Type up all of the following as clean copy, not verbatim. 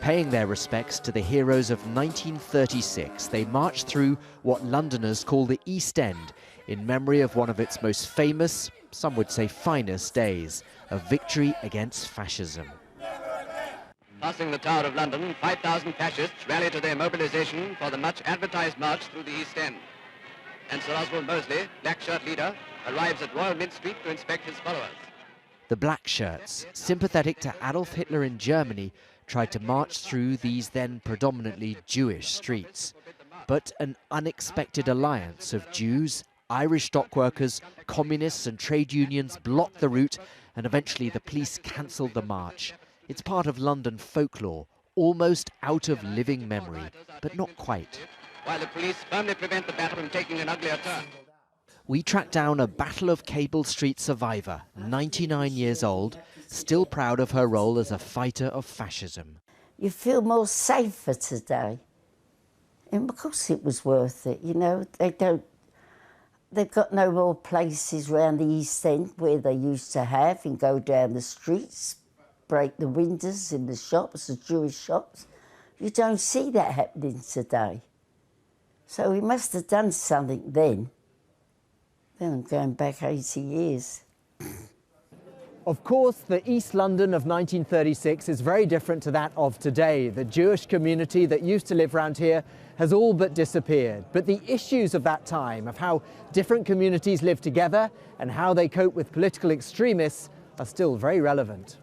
Paying their respects to the heroes of 1936, they marched through what Londoners call the East End in memory of one of its most famous, some would say finest days, a victory against fascism. Passing the Tower of London, 5,000 fascists rally to their mobilization for the much-advertised march through the East End. And Sir Oswald Mosley, black shirt leader, arrives at Royal Mint Street to inspect his followers. The black shirts, sympathetic to Adolf Hitler in Germany, tried to march through these then predominantly Jewish streets. But an unexpected alliance of Jews, Irish dockworkers, communists and trade unions blocked the route, and eventually the police cancelled the march. It's part of London folklore, almost out of living memory, but not quite. While the police firmly prevent the battle from taking an uglier turn. We tracked down a Battle of Cable Street survivor, 99 years old, still proud of her role as a fighter of fascism. You feel more safer today. And of course it was worth it, you know. They've got no more places around the East End where they used to have, and go down the streets, break the windows in the shops, the Jewish shops. You don't see that happening today. So we must have done something then. Then I'm going back 80 years. Of course, the East London of 1936 is very different to that of today. The Jewish community that used to live around here has all but disappeared. But the issues of that time, of how different communities live together and how they cope with political extremists, are still very relevant.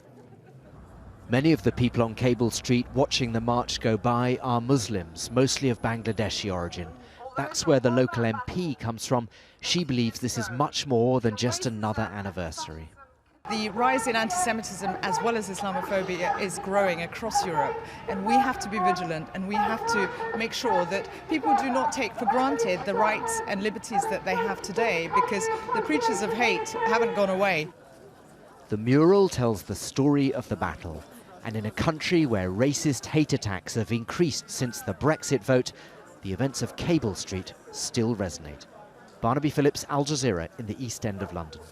Many of the people on Cable Street watching the march go by are Muslims, mostly of Bangladeshi origin. That's where the local MP comes from. She believes this is much more than just another anniversary. The rise in anti-Semitism as well as Islamophobia is growing across Europe, and we have to be vigilant, and we have to make sure that people do not take for granted the rights and liberties that they have today, because the preachers of hate haven't gone away. The mural tells the story of the battle, and in a country where racist hate attacks have increased since the Brexit vote, the events of Cable Street still resonate. Barnaby Phillips, Al Jazeera in the East End of London.